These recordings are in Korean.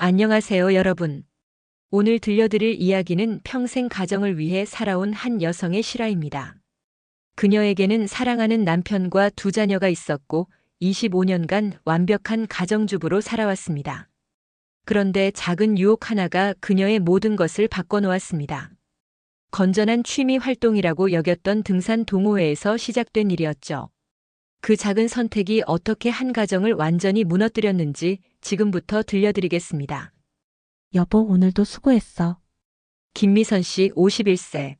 안녕하세요, 여러분. 오늘 들려드릴 이야기는 평생 가정을 위해 살아온 한 여성의 실화입니다. 그녀에게는 사랑하는 남편과 두 자녀가 있었고 25년간 완벽한 가정주부로 살아왔습니다. 그런데 작은 유혹 하나가 그녀의 모든 것을 바꿔놓았습니다. 건전한 취미 활동이라고 여겼던 등산 동호회에서 시작된 일이었죠. 그 작은 선택이 어떻게 한 가정을 완전히 무너뜨렸는지 지금부터 들려드리겠습니다. 여보, 오늘도 수고했어. 김미선 씨 51세.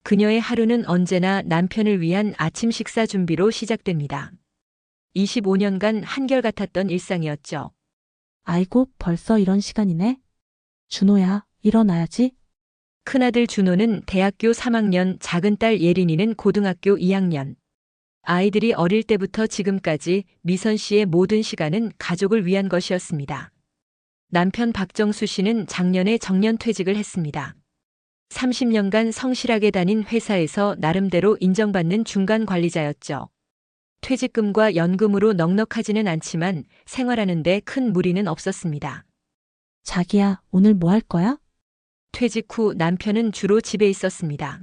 그녀의 하루는 언제나 남편을 위한 아침 식사 준비로 시작됩니다. 25년간 한결같았던 일상이었죠. 아이고, 벌써 이런 시간이네. 준호야, 일어나야지. 큰아들 준호는 대학교 3학년, 작은 딸 예린이는 고등학교 2학년. 아이들이 어릴 때부터 지금까지 미선 씨의 모든 시간은 가족을 위한 것이었습니다. 남편 박정수 씨는 작년에 정년퇴직을 했습니다. 30년간 성실하게 다닌 회사에서 나름대로 인정받는 중간 관리자였죠. 퇴직금과 연금으로 넉넉하지는 않지만 생활하는 데 큰 무리는 없었습니다. 자기야, 오늘 뭐 할 거야? 퇴직 후 남편은 주로 집에 있었습니다.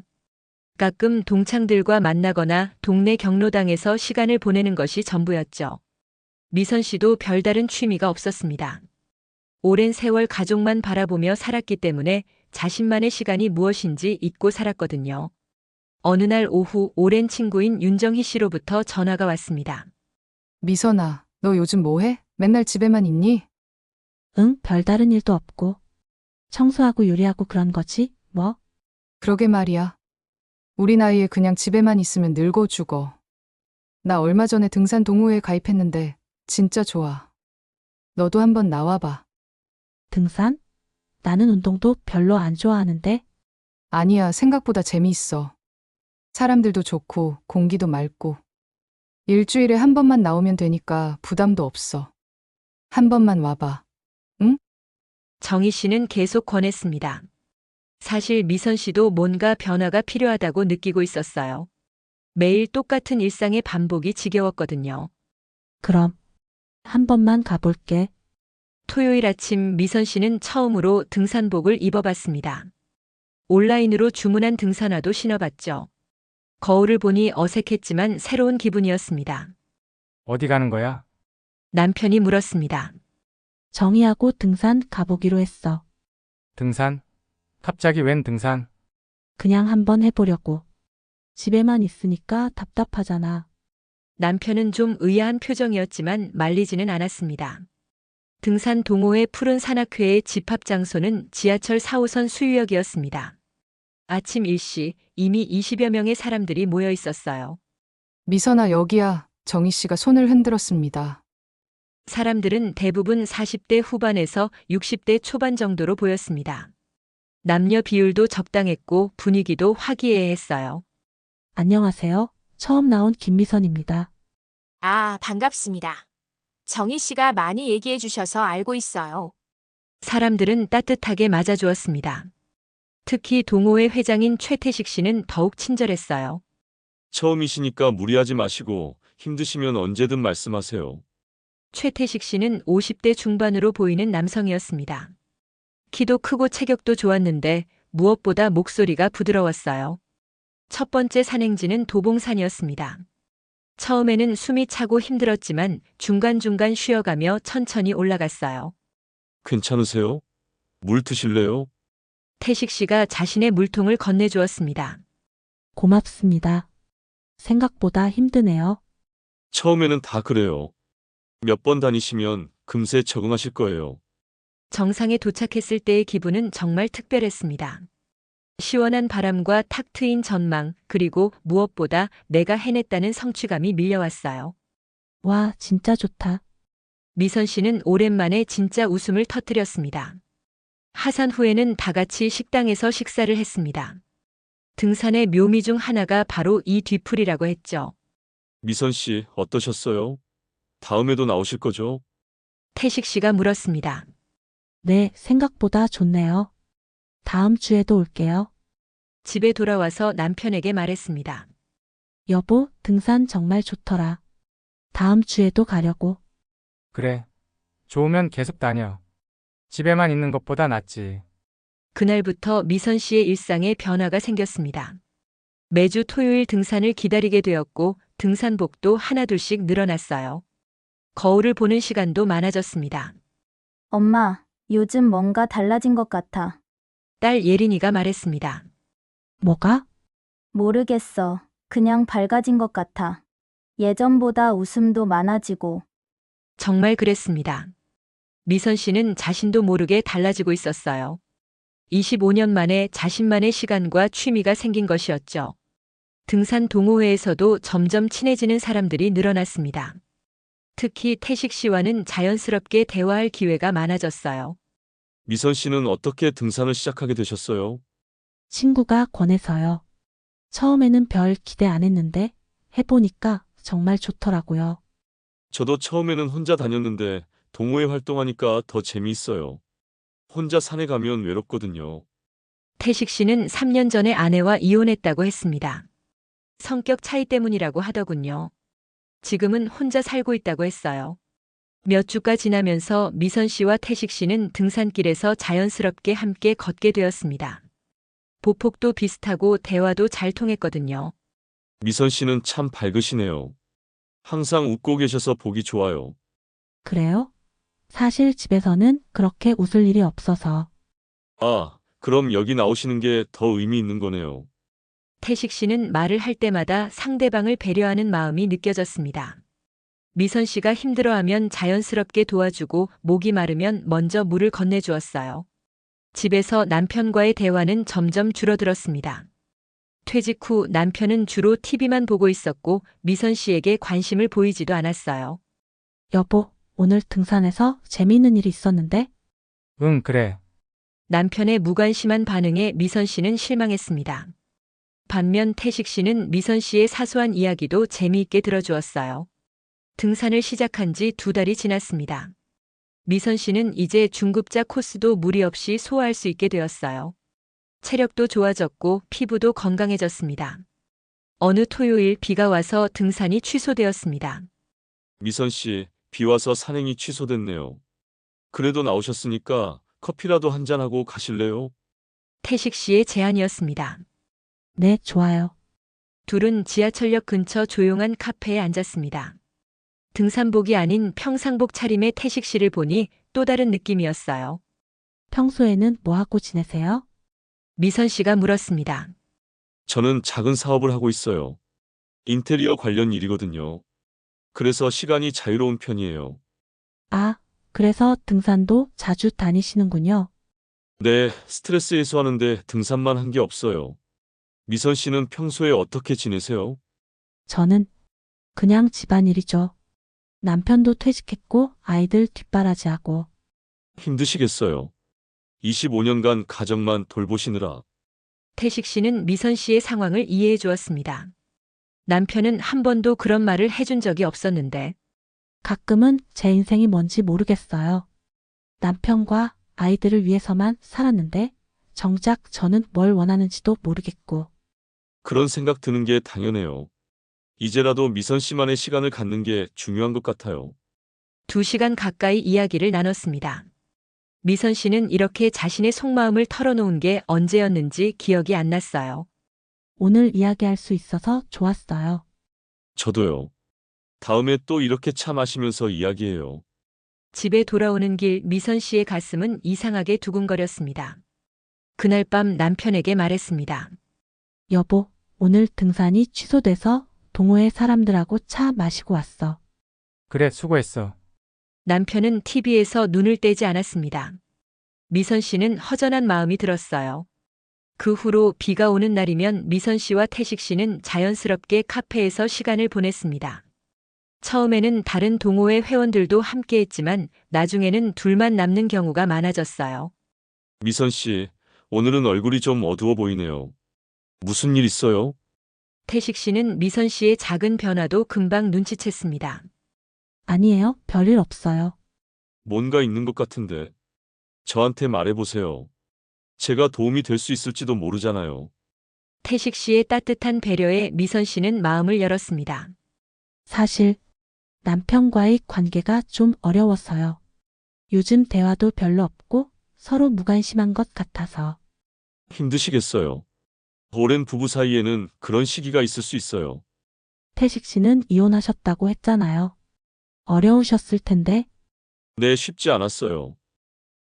가끔 동창들과 만나거나 동네 경로당에서 시간을 보내는 것이 전부였죠. 미선 씨도 별다른 취미가 없었습니다. 오랜 세월 가족만 바라보며 살았기 때문에 자신만의 시간이 무엇인지 잊고 살았거든요. 어느 날 오후 오랜 친구인 윤정희 씨로부터 전화가 왔습니다. 미선아, 너 요즘 뭐 해? 맨날 집에만 있니? 응, 별다른 일도 없고. 청소하고 요리하고 그런 거지, 뭐. 그러게 말이야. 우리 나이에 그냥 집에만 있으면 늙어 죽어. 나 얼마 전에 등산 동호회에 가입했는데 진짜 좋아. 너도 한번 나와봐. 등산? 나는 운동도 별로 안 좋아하는데. 아니야, 생각보다 재미있어. 사람들도 좋고 공기도 맑고. 일주일에 한 번만 나오면 되니까 부담도 없어. 한 번만 와봐. 정희 씨는 계속 권했습니다. 사실 미선 씨도 뭔가 변화가 필요하다고 느끼고 있었어요. 매일 똑같은 일상의 반복이 지겨웠거든요. 그럼, 한 번만 가볼게. 토요일 아침 미선 씨는 처음으로 등산복을 입어봤습니다. 온라인으로 주문한 등산화도 신어봤죠. 거울을 보니 어색했지만 새로운 기분이었습니다. 어디 가는 거야? 남편이 물었습니다. 정희하고 등산 가보기로 했어. 등산? 갑자기 웬 등산? 그냥 한번 해보려고. 집에만 있으니까 답답하잖아. 남편은 좀 의아한 표정이었지만 말리지는 않았습니다. 등산 동호회 푸른 산악회의 집합 장소는 지하철 4호선 수유역이었습니다. 아침 일시 이미 20여 명의 사람들이 모여 있었어요. 미선아, 여기야. 정희 씨가 손을 흔들었습니다. 사람들은 대부분 40대 후반에서 60대 초반 정도로 보였습니다. 남녀 비율도 적당했고 분위기도 화기애애했어요. 안녕하세요. 처음 나온 김미선입니다. 아, 반갑습니다. 정희 씨가 많이 얘기해 주셔서 알고 있어요. 사람들은 따뜻하게 맞아주었습니다. 특히 동호회 회장인 최태식 씨는 더욱 친절했어요. 처음이시니까 무리하지 마시고 힘드시면 언제든 말씀하세요. 최태식 씨는 50대 중반으로 보이는 남성이었습니다. 키도 크고 체격도 좋았는데 무엇보다 목소리가 부드러웠어요. 첫 번째 산행지는 도봉산이었습니다. 처음에는 숨이 차고 힘들었지만 중간중간 쉬어가며 천천히 올라갔어요. 괜찮으세요? 물 드실래요? 태식 씨가 자신의 물통을 건네주었습니다. 고맙습니다. 생각보다 힘드네요. 처음에는 다 그래요. 몇 번 다니시면 금세 적응하실 거예요. 정상에 도착했을 때의 기분은 정말 특별했습니다. 시원한 바람과 탁 트인 전망, 그리고 무엇보다 내가 해냈다는 성취감이 밀려왔어요. 와, 진짜 좋다. 미선 씨는 오랜만에 진짜 웃음을 터뜨렸습니다. 하산 후에는 다 같이 식당에서 식사를 했습니다. 등산의 묘미 중 하나가 바로 이 뒤풀이라고 했죠. 미선 씨, 어떠셨어요? 다음에도 나오실 거죠? 태식 씨가 물었습니다. 네, 생각보다 좋네요. 다음 주에도 올게요. 집에 돌아와서 남편에게 말했습니다. 여보, 등산 정말 좋더라. 다음 주에도 가려고. 그래. 좋으면 계속 다녀. 집에만 있는 것보다 낫지. 그날부터 미선 씨의 일상에 변화가 생겼습니다. 매주 토요일 등산을 기다리게 되었고 등산복도 하나둘씩 늘어났어요. 거울을 보는 시간도 많아졌습니다. 엄마, 요즘 뭔가 달라진 것 같아. 딸 예린이가 말했습니다. 뭐가? 모르겠어. 그냥 밝아진 것 같아. 예전보다 웃음도 많아지고. 정말 그랬습니다. 미선 씨는 자신도 모르게 달라지고 있었어요. 25년 만에 자신만의 시간과 취미가 생긴 것이었죠. 등산 동호회에서도 점점 친해지는 사람들이 늘어났습니다. 특히 태식 씨와는 자연스럽게 대화할 기회가 많아졌어요. 미선 씨는 어떻게 등산을 시작하게 되셨어요? 친구가 권해서요. 처음에는 별 기대 안 했는데 해보니까 정말 좋더라고요. 저도 처음에는 혼자 다녔는데 동호회 활동하니까 더 재미있어요. 혼자 산에 가면 외롭거든요. 태식 씨는 3년 전에 아내와 이혼했다고 했습니다. 성격 차이 때문이라고 하더군요. 지금은 혼자 살고 있다고 했어요. 몇 주가 지나면서 미선 씨와 태식 씨는 등산길에서 자연스럽게 함께 걷게 되었습니다. 보폭도 비슷하고 대화도 잘 통했거든요. 미선 씨는 참 밝으시네요. 항상 웃고 계셔서 보기 좋아요. 그래요? 사실 집에서는 그렇게 웃을 일이 없어서. 아, 그럼 여기 나오시는 게 더 의미 있는 거네요. 태식 씨는 말을 할 때마다 상대방을 배려하는 마음이 느껴졌습니다. 미선 씨가 힘들어하면 자연스럽게 도와주고 목이 마르면 먼저 물을 건네주었어요. 집에서 남편과의 대화는 점점 줄어들었습니다. 퇴직 후 남편은 주로 TV만 보고 있었고 미선 씨에게 관심을 보이지도 않았어요. 여보, 오늘 등산에서 재미있는 일이 있었는데? 응, 그래. 남편의 무관심한 반응에 미선 씨는 실망했습니다. 반면 태식 씨는 미선 씨의 사소한 이야기도 재미있게 들어주었어요. 등산을 시작한 지 2달이 지났습니다. 미선 씨는 이제 중급자 코스도 무리 없이 소화할 수 있게 되었어요. 체력도 좋아졌고 피부도 건강해졌습니다. 어느 토요일 비가 와서 등산이 취소되었습니다. 미선 씨, 비 와서 산행이 취소됐네요. 그래도 나오셨으니까 커피라도 한잔하고 가실래요? 태식 씨의 제안이었습니다. 네, 좋아요. 둘은 지하철역 근처 조용한 카페에 앉았습니다. 등산복이 아닌 평상복 차림의 태식 씨를 보니 또 다른 느낌이었어요. 평소에는 뭐 하고 지내세요? 미선 씨가 물었습니다. 저는 작은 사업을 하고 있어요. 인테리어 관련 일이거든요. 그래서 시간이 자유로운 편이에요. 아, 그래서 등산도 자주 다니시는군요. 네, 스트레스 해소하는데 등산만 한 게 없어요. 미선 씨는 평소에 어떻게 지내세요? 저는 그냥 집안일이죠. 남편도 퇴직했고 아이들 뒷바라지하고. 힘드시겠어요. 25년간 가정만 돌보시느라. 태식 씨는 미선 씨의 상황을 이해해 주었습니다. 남편은 한 번도 그런 말을 해준 적이 없었는데 가끔은 제 인생이 뭔지 모르겠어요. 남편과 아이들을 위해서만 살았는데 정작 저는 뭘 원하는지도 모르겠고. 그런 생각 드는 게 당연해요. 이제라도 미선 씨만의 시간을 갖는 게 중요한 것 같아요. 2시간 가까이 이야기를 나눴습니다. 미선 씨는 이렇게 자신의 속마음을 털어놓은 게 언제였는지 기억이 안 났어요. 오늘 이야기할 수 있어서 좋았어요. 저도요. 다음에 또 이렇게 차 마시면서 이야기해요. 집에 돌아오는 길 미선 씨의 가슴은 이상하게 두근거렸습니다. 그날 밤 남편에게 말했습니다. 여보, 오늘 등산이 취소돼서 동호회 사람들하고 차 마시고 왔어. 그래, 수고했어. 남편은 TV에서 눈을 떼지 않았습니다. 미선 씨는 허전한 마음이 들었어요. 그 후로 비가 오는 날이면 미선 씨와 태식 씨는 자연스럽게 카페에서 시간을 보냈습니다. 처음에는 다른 동호회 회원들도 함께했지만 나중에는 둘만 남는 경우가 많아졌어요. 미선 씨, 오늘은 얼굴이 좀 어두워 보이네요. 무슨 일 있어요? 태식 씨는 미선 씨의 작은 변화도 금방 눈치챘습니다. 아니에요, 별일 없어요. 뭔가 있는 것 같은데. 저한테 말해보세요. 제가 도움이 될 수 있을지도 모르잖아요. 태식 씨의 따뜻한 배려에 미선 씨는 마음을 열었습니다. 사실 남편과의 관계가 좀 어려웠어요. 요즘 대화도 별로 없고 서로 무관심한 것 같아서. 힘드시겠어요. 오랜 부부 사이에는 그런 시기가 있을 수 있어요. 태식 씨는 이혼하셨다고 했잖아요. 어려우셨을 텐데. 네, 쉽지 않았어요.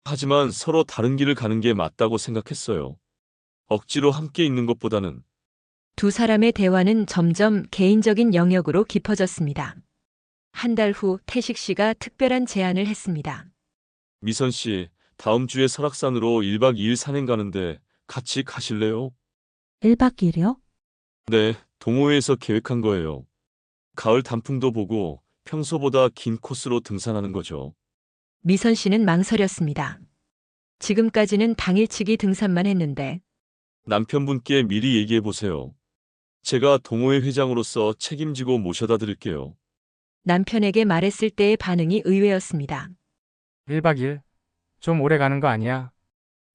하지만 서로 다른 길을 가는 게 맞다고 생각했어요. 억지로 함께 있는 것보다는. 두 사람의 대화는 점점 개인적인 영역으로 깊어졌습니다. 한 달 후 태식 씨가 특별한 제안을 했습니다. 미선 씨, 다음 주에 설악산으로 1박 2일 산행 가는데 같이 가실래요? 1박 2일이요? 네, 동호회에서 계획한 거예요. 가을 단풍도 보고 평소보다 긴 코스로 등산하는 거죠. 미선 씨는 망설였습니다. 지금까지는 당일치기 등산만 했는데 남편분께 미리 얘기해 보세요. 제가 동호회 회장으로서 책임지고 모셔다 드릴게요. 남편에게 말했을 때의 반응이 의외였습니다. 1박 2일? 좀 오래 가는 거 아니야?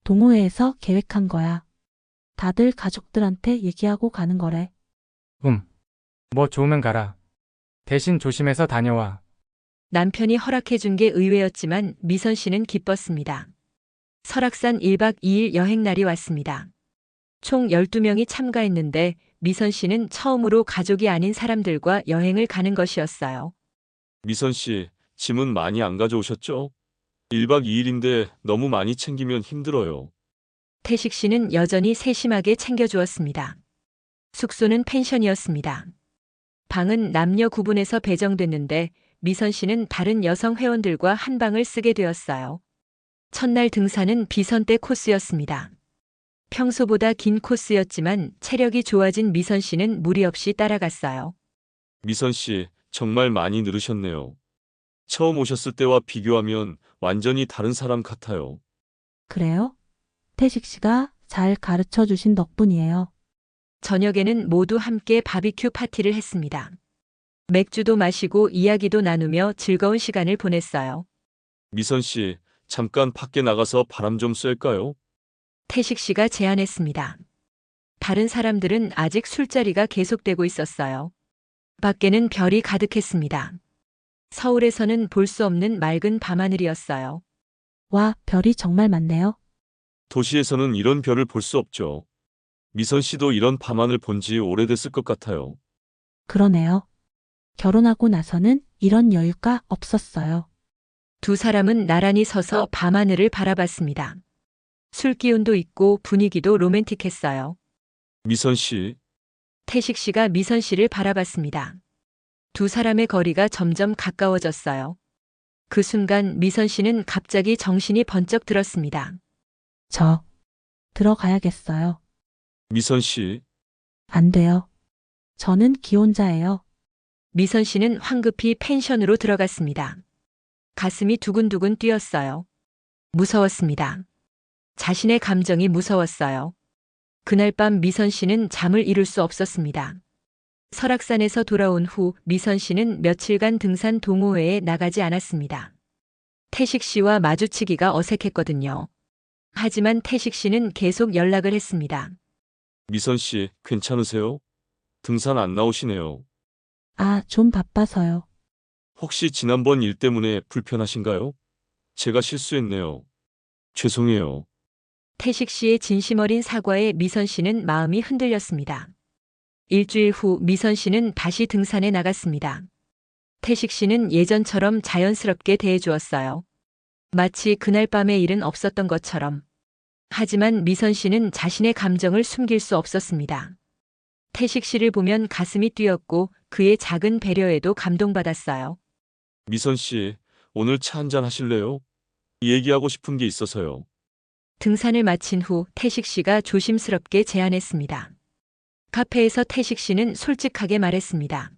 동호회에서 계획한 거야. 다들 가족들한테 얘기하고 가는 거래. 뭐 좋으면 가라. 대신 조심해서 다녀와. 남편이 허락해 준 게 의외였지만 미선 씨는 기뻤습니다. 설악산 1박 2일 여행 날이 왔습니다. 총 12명이 참가했는데 미선 씨는 처음으로 가족이 아닌 사람들과 여행을 가는 것이었어요. 미선 씨, 짐은 많이 안 가져오셨죠? 1박 2일인데 너무 많이 챙기면 힘들어요. 태식 씨는 여전히 세심하게 챙겨주었습니다. 숙소는 펜션이었습니다. 방은 남녀 구분해서 배정됐는데 미선 씨는 다른 여성 회원들과 한 방을 쓰게 되었어요. 첫날 등산은 비선대 코스였습니다. 평소보다 긴 코스였지만 체력이 좋아진 미선 씨는 무리 없이 따라갔어요. 미선 씨, 정말 많이 늘으셨네요. 처음 오셨을 때와 비교하면 완전히 다른 사람 같아요. 그래요? 태식 씨가 잘 가르쳐 주신 덕분이에요. 저녁에는 모두 함께 바비큐 파티를 했습니다. 맥주도 마시고 이야기도 나누며 즐거운 시간을 보냈어요. 미선 씨, 잠깐 밖에 나가서 바람 좀 쐴까요? 태식 씨가 제안했습니다. 다른 사람들은 아직 술자리가 계속되고 있었어요. 밖에는 별이 가득했습니다. 서울에서는 볼 수 없는 맑은 밤하늘이었어요. 와, 별이 정말 많네요. 도시에서는 이런 별을 볼 수 없죠. 미선 씨도 이런 밤하늘 본 지 오래됐을 것 같아요. 그러네요. 결혼하고 나서는 이런 여유가 없었어요. 두 사람은 나란히 서서 밤하늘을 바라봤습니다. 술 기운도 있고 분위기도 로맨틱했어요. 미선 씨, 태식 씨가 미선 씨를 바라봤습니다. 두 사람의 거리가 점점 가까워졌어요. 그 순간 미선 씨는 갑자기 정신이 번쩍 들었습니다. 저 들어가야겠어요. 미선 씨, 안 돼요. 저는 기혼자예요. 미선 씨는 황급히 펜션으로 들어갔습니다. 가슴이 두근두근 뛰었어요. 무서웠습니다. 자신의 감정이 무서웠어요. 그날 밤 미선 씨는 잠을 이룰 수 없었습니다. 설악산에서 돌아온 후 미선 씨는 며칠간 등산 동호회에 나가지 않았습니다. 태식 씨와 마주치기가 어색했거든요. 하지만 태식 씨는 계속 연락을 했습니다. 미선 씨, 괜찮으세요? 등산 안 나오시네요. 아, 좀 바빠서요. 혹시 지난번 일 때문에 불편하신가요? 제가 실수했네요. 죄송해요. 태식 씨의 진심 어린 사과에 미선 씨는 마음이 흔들렸습니다. 일주일 후 미선 씨는 다시 등산에 나갔습니다. 태식 씨는 예전처럼 자연스럽게 대해주었어요. 마치 그날 밤의 일은 없었던 것처럼. 하지만 미선 씨는 자신의 감정을 숨길 수 없었습니다. 태식 씨를 보면 가슴이 뛰었고 그의 작은 배려에도 감동받았어요. 미선 씨, 오늘 차 한잔 하실래요? 얘기하고 싶은 게 있어서요. 등산을 마친 후 태식 씨가 조심스럽게 제안했습니다. 카페에서 태식 씨는 솔직하게 말했습니다.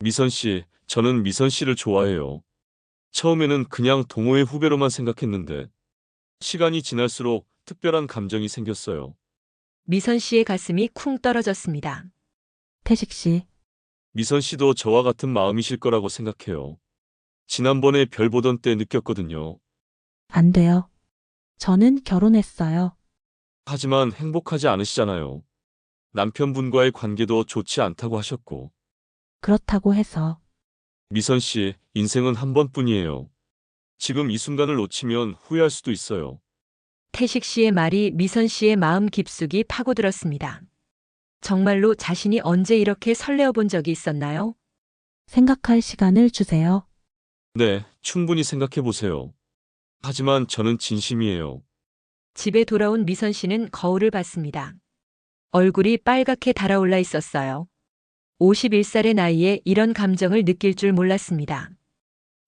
미선 씨, 저는 미선 씨를 좋아해요. 처음에는 그냥 동호회 후배로만 생각했는데, 시간이 지날수록 특별한 감정이 생겼어요. 미선 씨의 가슴이 쿵 떨어졌습니다. 태식 씨, 미선 씨도 저와 같은 마음이실 거라고 생각해요. 지난번에 별 보던 때 느꼈거든요. 안 돼요. 저는 결혼했어요. 하지만 행복하지 않으시잖아요. 남편분과의 관계도 좋지 않다고 하셨고. 그렇다고 해서 미선 씨, 인생은 한 번뿐이에요. 지금 이 순간을 놓치면 후회할 수도 있어요. 태식 씨의 말이 미선 씨의 마음 깊숙이 파고들었습니다. 정말로 자신이 언제 이렇게 설레어 본 적이 있었나요? 생각할 시간을 주세요. 네, 충분히 생각해 보세요. 하지만 저는 진심이에요. 집에 돌아온 미선 씨는 거울을 봤습니다. 얼굴이 빨갛게 달아올라 있었어요. 51살의 나이에 이런 감정을 느낄 줄 몰랐습니다.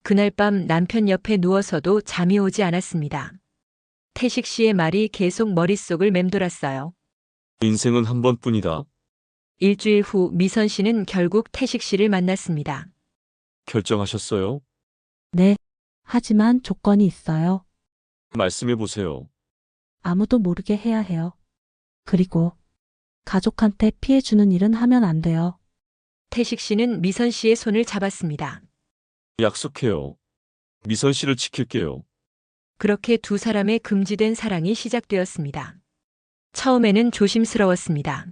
그날 밤 남편 옆에 누워서도 잠이 오지 않았습니다. 태식 씨의 말이 계속 머릿속을 맴돌았어요. 인생은 한 번뿐이다. 일주일 후 미선 씨는 결국 태식 씨를 만났습니다. 결정하셨어요? 네. 하지만 조건이 있어요. 말씀해 보세요. 아무도 모르게 해야 해요. 그리고 가족한테 피해 주는 일은 하면 안 돼요. 태식 씨는 미선 씨의 손을 잡았습니다. 약속해요. 미선 씨를 지킬게요. 그렇게 두 사람의 금지된 사랑이 시작되었습니다. 처음에는 조심스러웠습니다.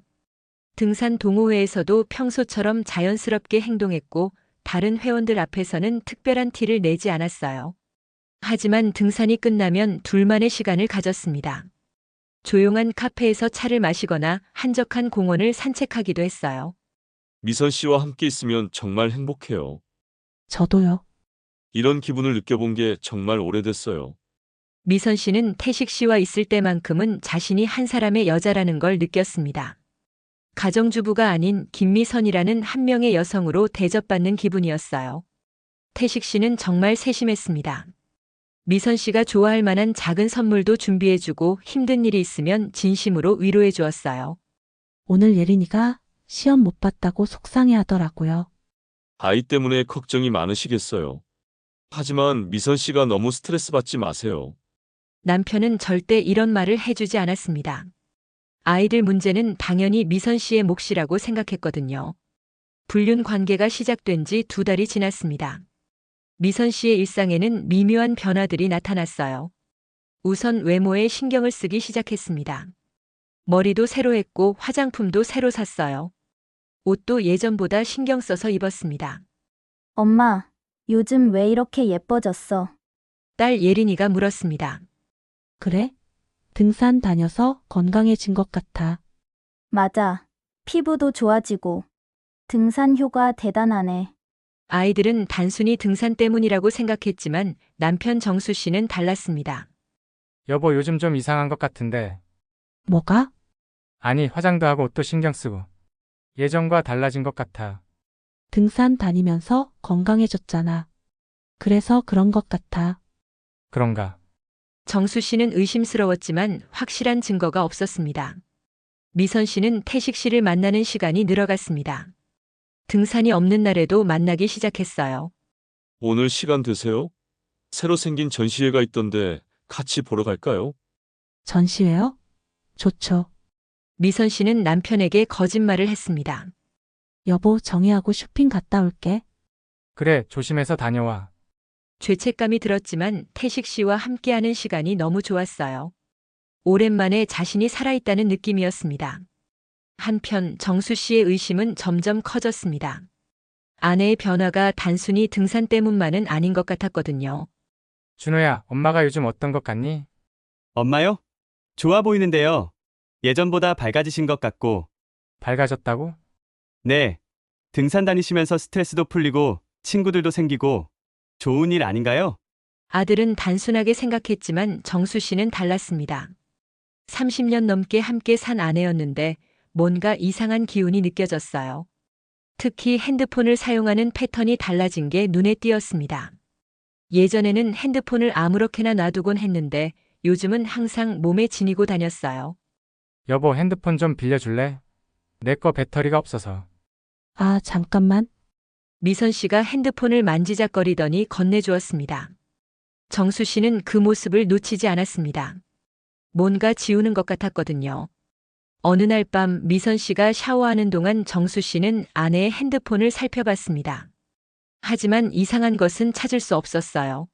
등산 동호회에서도 평소처럼 자연스럽게 행동했고 다른 회원들 앞에서는 특별한 티를 내지 않았어요. 하지만 등산이 끝나면 둘만의 시간을 가졌습니다. 조용한 카페에서 차를 마시거나 한적한 공원을 산책하기도 했어요. 미선 씨와 함께 있으면 정말 행복해요. 저도요. 이런 기분을 느껴본 게 정말 오래됐어요. 미선 씨는 태식 씨와 있을 때만큼은 자신이 한 사람의 여자라는 걸 느꼈습니다. 가정주부가 아닌 김미선이라는 한 명의 여성으로 대접받는 기분이었어요. 태식 씨는 정말 세심했습니다. 미선 씨가 좋아할 만한 작은 선물도 준비해주고 힘든 일이 있으면 진심으로 위로해 주었어요. 오늘 예린이가 시험 못 봤다고 속상해 하더라고요. 아이 때문에 걱정이 많으시겠어요. 하지만 미선 씨가 너무 스트레스 받지 마세요. 남편은 절대 이런 말을 해주지 않았습니다. 아이들 문제는 당연히 미선 씨의 몫이라고 생각했거든요. 불륜 관계가 시작된 지 2달이 지났습니다. 미선 씨의 일상에는 미묘한 변화들이 나타났어요. 우선 외모에 신경을 쓰기 시작했습니다. 머리도 새로 했고 화장품도 새로 샀어요. 옷도 예전보다 신경 써서 입었습니다. 엄마, 요즘 왜 이렇게 예뻐졌어? 딸 예린이가 물었습니다. 그래? 등산 다녀서 건강해진 것 같아. 맞아. 피부도 좋아지고. 등산 효과 대단하네. 아이들은 단순히 등산 때문이라고 생각했지만 남편 정수 씨는 달랐습니다. 여보, 요즘 좀 이상한 것 같은데. 뭐가? 아니, 화장도 하고 옷도 신경 쓰고. 예전과 달라진 것 같아. 등산 다니면서 건강해졌잖아. 그래서 그런 것 같아. 그런가? 정수 씨는 의심스러웠지만 확실한 증거가 없었습니다. 미선 씨는 태식 씨를 만나는 시간이 늘어갔습니다. 등산이 없는 날에도 만나기 시작했어요. 오늘 시간 되세요? 새로 생긴 전시회가 있던데 같이 보러 갈까요? 전시회요? 좋죠. 미선 씨는 남편에게 거짓말을 했습니다. 여보, 정희하고 쇼핑 갔다 올게. 그래, 조심해서 다녀와. 죄책감이 들었지만 태식 씨와 함께하는 시간이 너무 좋았어요. 오랜만에 자신이 살아있다는 느낌이었습니다. 한편 정수 씨의 의심은 점점 커졌습니다. 아내의 변화가 단순히 등산 때문만은 아닌 것 같았거든요. 준호야, 엄마가 요즘 어떤 것 같니? 엄마요? 좋아 보이는데요. 예전보다 밝아지신 것 같고. 밝아졌다고? 네. 등산 다니시면서 스트레스도 풀리고 친구들도 생기고 좋은 일 아닌가요? 아들은 단순하게 생각했지만 정수 씨는 달랐습니다. 30년 넘게 함께 산 아내였는데 뭔가 이상한 기운이 느껴졌어요. 특히 핸드폰을 사용하는 패턴이 달라진 게 눈에 띄었습니다. 예전에는 핸드폰을 아무렇게나 놔두곤 했는데 요즘은 항상 몸에 지니고 다녔어요. 여보, 핸드폰 좀 빌려줄래? 내 거 배터리가 없어서. 아, 잠깐만. 미선 씨가 핸드폰을 만지작거리더니 건네주었습니다. 정수 씨는 그 모습을 놓치지 않았습니다. 뭔가 지우는 것 같았거든요. 어느 날 밤 미선 씨가 샤워하는 동안 정수 씨는 아내의 핸드폰을 살펴봤습니다. 하지만 이상한 것은 찾을 수 없었어요.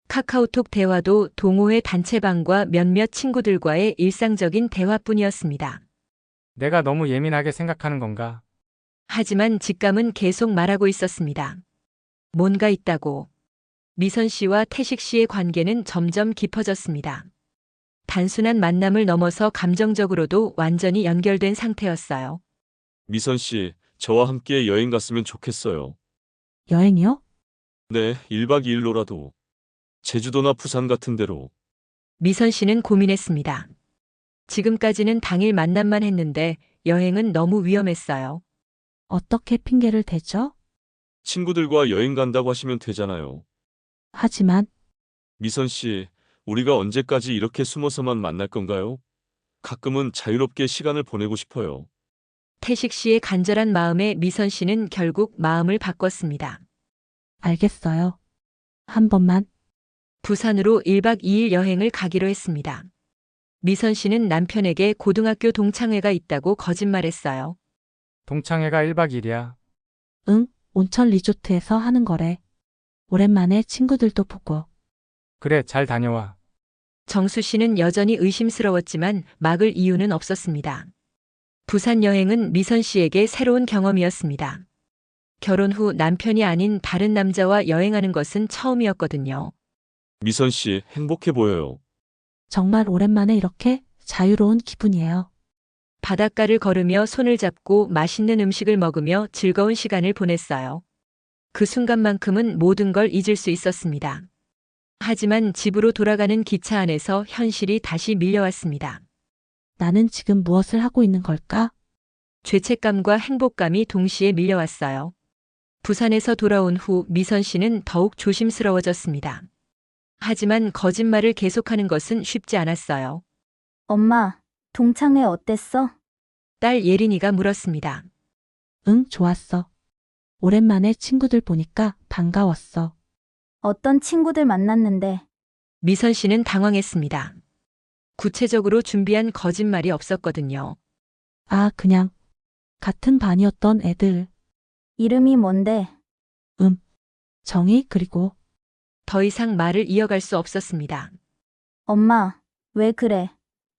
카카오톡 대화도 동호회 단체방과 몇몇 친구들과의 일상적인 대화뿐이었습니다. 내가 너무 예민하게 생각하는 건가? 하지만 직감은 계속 말하고 있었습니다. 뭔가 있다고. 미선 씨와 태식 씨의 관계는 점점 깊어졌습니다. 단순한 만남을 넘어서 감정적으로도 완전히 연결된 상태였어요. 미선 씨, 저와 함께 여행 갔으면 좋겠어요. 여행이요? 네, 1박 2일로라도. 제주도나 부산 같은 데로. 미선 씨는 고민했습니다. 지금까지는 당일 만남만 했는데 여행은 너무 위험했어요. 어떻게 핑계를 대죠? 친구들과 여행 간다고 하시면 되잖아요. 하지만 미선 씨, 우리가 언제까지 이렇게 숨어서만 만날 건가요? 가끔은 자유롭게 시간을 보내고 싶어요. 태식 씨의 간절한 마음에 미선 씨는 결국 마음을 바꿨습니다. 알겠어요. 한 번만. 부산으로 1박 2일 여행을 가기로 했습니다. 미선 씨는 남편에게 고등학교 동창회가 있다고 거짓말했어요. 동창회가 1박 2일이야. 응, 온천 리조트에서 하는 거래. 오랜만에 친구들도 보고. 그래, 잘 다녀와. 정수 씨는 여전히 의심스러웠지만 막을 이유는 없었습니다. 부산 여행은 미선 씨에게 새로운 경험이었습니다. 결혼 후 남편이 아닌 다른 남자와 여행하는 것은 처음이었거든요. 미선 씨, 행복해 보여요. 정말 오랜만에 이렇게 자유로운 기분이에요. 바닷가를 걸으며 손을 잡고 맛있는 음식을 먹으며 즐거운 시간을 보냈어요. 그 순간만큼은 모든 걸 잊을 수 있었습니다. 하지만 집으로 돌아가는 기차 안에서 현실이 다시 밀려왔습니다. 나는 지금 무엇을 하고 있는 걸까? 죄책감과 행복감이 동시에 밀려왔어요. 부산에서 돌아온 후 미선 씨는 더욱 조심스러워졌습니다. 하지만 거짓말을 계속하는 것은 쉽지 않았어요. 엄마, 동창회 어땠어? 딸 예린이가 물었습니다. 응, 좋았어. 오랜만에 친구들 보니까 반가웠어. 어떤 친구들 만났는데? 미선 씨는 당황했습니다. 구체적으로 준비한 거짓말이 없었거든요. 아, 그냥 같은 반이었던 애들. 이름이 뭔데? 정희 그리고 더 이상 말을 이어갈 수 없었습니다. 엄마, 왜 그래?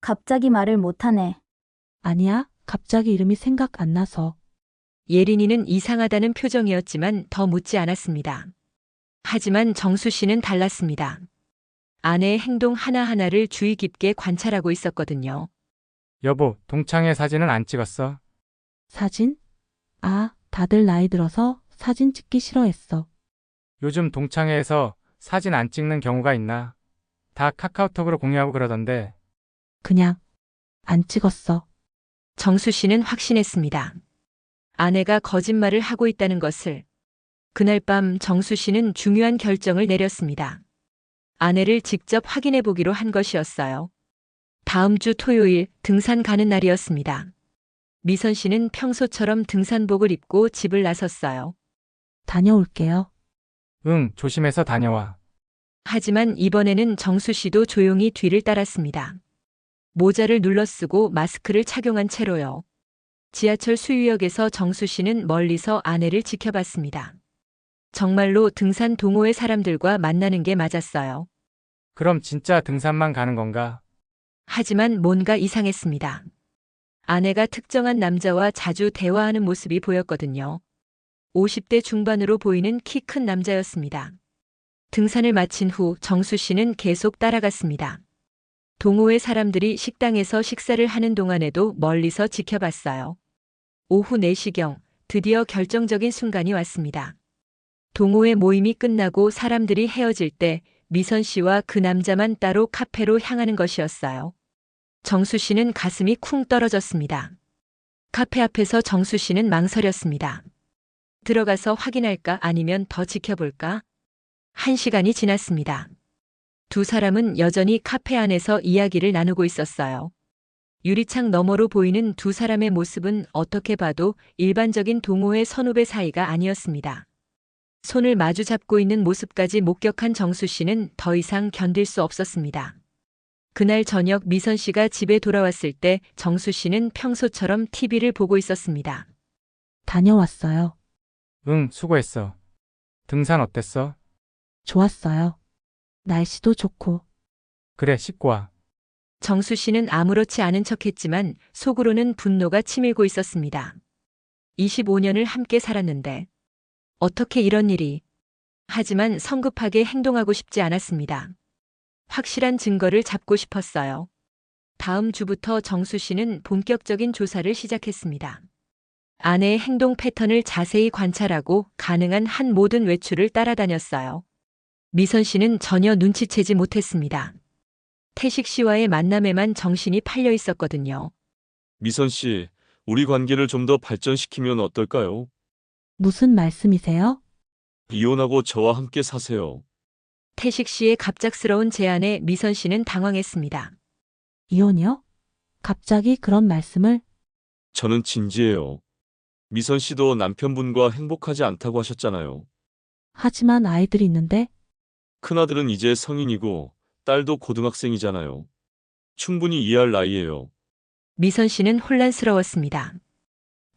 갑자기 말을 못하네. 아니야, 갑자기 이름이 생각 안 나서. 예린이는 이상하다는 표정이었지만 더 묻지 않았습니다. 하지만 정수 씨는 달랐습니다. 아내의 행동 하나하나를 주의 깊게 관찰하고 있었거든요. 여보, 동창회 사진은 안 찍었어? 사진? 아, 다들 나이 들어서 사진 찍기 싫어했어. 요즘 동창회에서 사진 안 찍는 경우가 있나? 다 카카오톡으로 공유하고 그러던데. 그냥 안 찍었어. 정수 씨는 확신했습니다. 아내가 거짓말을 하고 있다는 것을. 그날 밤 정수 씨는 중요한 결정을 내렸습니다. 아내를 직접 확인해 보기로 한 것이었어요. 다음 주 토요일 등산 가는 날이었습니다. 미선 씨는 평소처럼 등산복을 입고 집을 나섰어요. 다녀올게요. 응, 조심해서 다녀와. 하지만 이번에는 정수 씨도 조용히 뒤를 따랐습니다. 모자를 눌러쓰고 마스크를 착용한 채로요. 지하철 수유역에서 정수 씨는 멀리서 아내를 지켜봤습니다. 정말로 등산 동호회 사람들과 만나는 게 맞았어요. 그럼 진짜 등산만 가는 건가? 하지만 뭔가 이상했습니다. 아내가 특정한 남자와 자주 대화하는 모습이 보였거든요. 50대 중반으로 보이는 키 큰 남자였습니다. 등산을 마친 후 정수 씨는 계속 따라갔습니다. 동호회 사람들이 식당에서 식사를 하는 동안에도 멀리서 지켜봤어요. 오후 4시경 드디어 결정적인 순간이 왔습니다. 동호회 모임이 끝나고 사람들이 헤어질 때 미선 씨와 그 남자만 따로 카페로 향하는 것이었어요. 정수 씨는 가슴이 쿵 떨어졌습니다. 카페 앞에서 정수 씨는 망설였습니다. 들어가서 확인할까 아니면 더 지켜볼까? 1시간이 지났습니다. 두 사람은 여전히 카페 안에서 이야기를 나누고 있었어요. 유리창 너머로 보이는 두 사람의 모습은 어떻게 봐도 일반적인 동호회 선후배 사이가 아니었습니다. 손을 마주 잡고 있는 모습까지 목격한 정수 씨는 더 이상 견딜 수 없었습니다. 그날 저녁 미선 씨가 집에 돌아왔을 때 정수 씨는 평소처럼 TV를 보고 있었습니다. 다녀왔어요. 응, 수고했어. 등산 어땠어? 좋았어요. 날씨도 좋고. 그래, 씻고 와. 정수 씨는 아무렇지 않은 척했지만 속으로는 분노가 치밀고 있었습니다. 25년을 함께 살았는데 어떻게 이런 일이? 하지만 성급하게 행동하고 싶지 않았습니다. 확실한 증거를 잡고 싶었어요. 다음 주부터 정수 씨는 본격적인 조사를 시작했습니다. 아내의 행동 패턴을 자세히 관찰하고 가능한 한 모든 외출을 따라다녔어요. 미선 씨는 전혀 눈치채지 못했습니다. 태식 씨와의 만남에만 정신이 팔려 있었거든요. 미선 씨, 우리 관계를 좀 더 발전시키면 어떨까요? 무슨 말씀이세요? 이혼하고 저와 함께 사세요. 태식 씨의 갑작스러운 제안에 미선 씨는 당황했습니다. 이혼이요? 갑자기 그런 말씀을? 저는 진지해요. 미선 씨도 남편분과 행복하지 않다고 하셨잖아요. 하지만 아이들이 있는데 큰아들은 이제 성인이고 딸도 고등학생이잖아요. 충분히 이해할 나이예요. 미선 씨는 혼란스러웠습니다.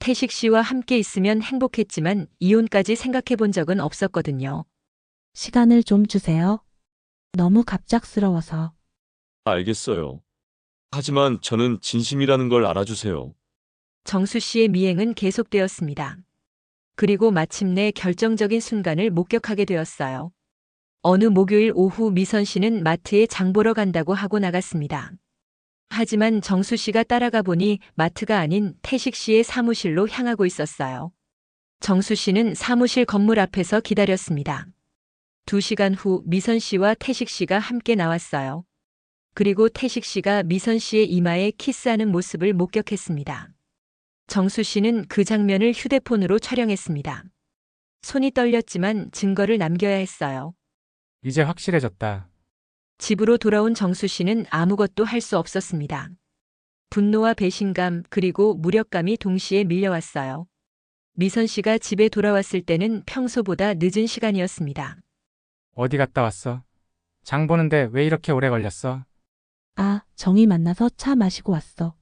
태식 씨와 함께 있으면 행복했지만 이혼까지 생각해 본 적은 없었거든요. 시간을 좀 주세요. 너무 갑작스러워서. 알겠어요. 하지만 저는 진심이라는 걸 알아주세요. 정수 씨의 미행은 계속되었습니다. 그리고 마침내 결정적인 순간을 목격하게 되었어요. 어느 목요일 오후 미선 씨는 마트에 장 보러 간다고 하고 나갔습니다. 하지만 정수 씨가 따라가 보니 마트가 아닌 태식 씨의 사무실로 향하고 있었어요. 정수 씨는 사무실 건물 앞에서 기다렸습니다. 2시간 후 미선 씨와 태식 씨가 함께 나왔어요. 그리고 태식 씨가 미선 씨의 이마에 키스하는 모습을 목격했습니다. 정수 씨는 그 장면을 휴대폰으로 촬영했습니다. 손이 떨렸지만 증거를 남겨야 했어요. 이제 확실해졌다. 집으로 돌아온 정수 씨는 아무것도 할 수 없었습니다. 분노와 배신감 그리고 무력감이 동시에 밀려왔어요. 미선 씨가 집에 돌아왔을 때는 평소보다 늦은 시간이었습니다. 어디 갔다 왔어? 장 보는데 왜 이렇게 오래 걸렸어? 아, 정이 만나서 차 마시고 왔어.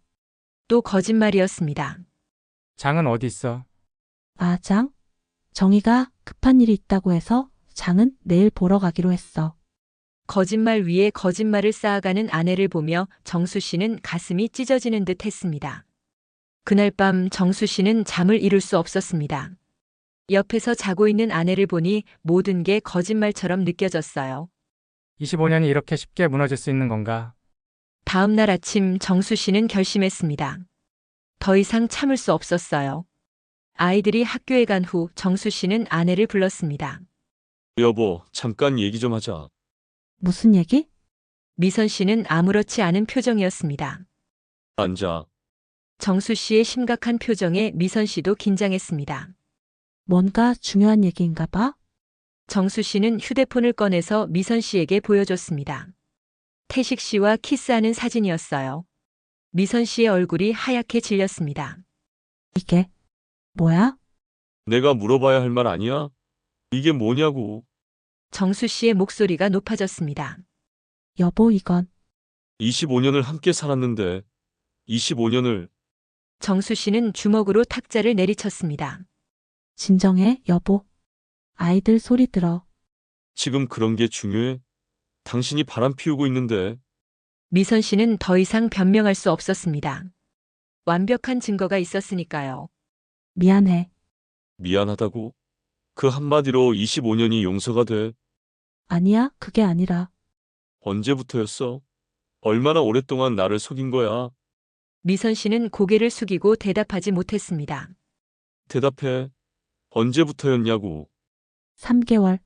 또 거짓말이었습니다. 장은 어디 있어? 아, 장? 정이가 급한 일이 있다고 해서 장은 내일 보러 가기로 했어. 거짓말 위에 거짓말을 쌓아가는 아내를 보며 정수 씨는 가슴이 찢어지는 듯 했습니다. 그날 밤 정수 씨는 잠을 이룰 수 없었습니다. 옆에서 자고 있는 아내를 보니 모든 게 거짓말처럼 느껴졌어요. 25년이 이렇게 쉽게 무너질 수 있는 건가? 다음 날 아침 정수 씨는 결심했습니다. 더 이상 참을 수 없었어요. 아이들이 학교에 간 후 정수 씨는 아내를 불렀습니다. 여보, 잠깐 얘기 좀 하자. 무슨 얘기? 미선 씨는 아무렇지 않은 표정이었습니다. 앉아. 정수 씨의 심각한 표정에 미선 씨도 긴장했습니다. 뭔가 중요한 얘기인가 봐? 정수 씨는 휴대폰을 꺼내서 미선 씨에게 보여줬습니다. 태식 씨와 키스하는 사진이었어요. 미선 씨의 얼굴이 하얗게 질렸습니다. 이게 뭐야? 내가 물어봐야 할 말 아니야? 이게 뭐냐고. 정수 씨의 목소리가 높아졌습니다. 여보, 이건 25년을 함께 살았는데 25년을 정수 씨는 주먹으로 탁자를 내리쳤습니다. 진정해, 여보. 아이들 소리 들어. 지금 그런 게 중요해? 당신이 바람 피우고 있는데. 미선 씨는 더 이상 변명할 수 없었습니다. 완벽한 증거가 있었으니까요. 미안해. 미안하다고? 그 한마디로 25년이 용서가 돼? 아니야, 그게 아니라 언제부터였어? 얼마나 오랫동안 나를 속인 거야? 미선 씨는 고개를 숙이고 대답하지 못했습니다. 대답해. 언제부터였냐고. 3개월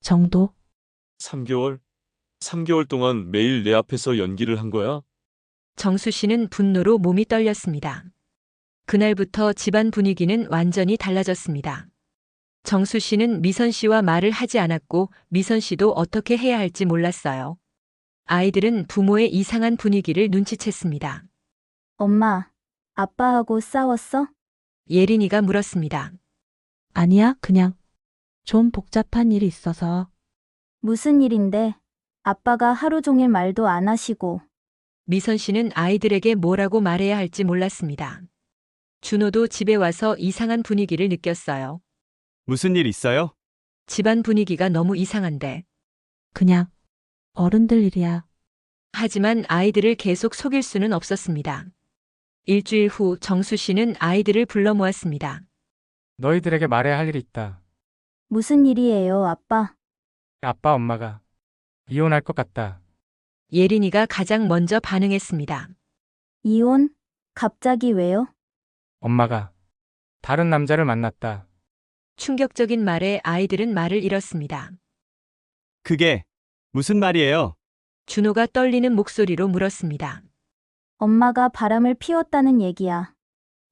정도. 3개월? 3개월 동안 매일 내 앞에서 연기를 한 거야? 정수 씨는 분노로 몸이 떨렸습니다. 그날부터 집안 분위기는 완전히 달라졌습니다. 정수 씨는 미선 씨와 말을 하지 않았고 미선 씨도 어떻게 해야 할지 몰랐어요. 아이들은 부모의 이상한 분위기를 눈치챘습니다. 엄마, 아빠하고 싸웠어? 예린이가 물었습니다. 아니야, 그냥 좀 복잡한 일이 있어서. 무슨 일인데? 아빠가 하루 종일 말도 안 하시고. 미선 씨는 아이들에게 뭐라고 말해야 할지 몰랐습니다. 준호도 집에 와서 이상한 분위기를 느꼈어요. 무슨 일 있어요? 집안 분위기가 너무 이상한데. 그냥 어른들 일이야. 하지만 아이들을 계속 속일 수는 없었습니다. 일주일 후 정수 씨는 아이들을 불러 모았습니다. 너희들에게 말해야 할 일이 있다. 무슨 일이에요, 아빠? 아빠 엄마가 이혼할 것 같다. 예린이가 가장 먼저 반응했습니다. 이혼? 갑자기 왜요? 엄마가 다른 남자를 만났다. 충격적인 말에 아이들은 말을 잃었습니다. 그게 무슨 말이에요? 준호가 떨리는 목소리로 물었습니다. 엄마가 바람을 피웠다는 얘기야.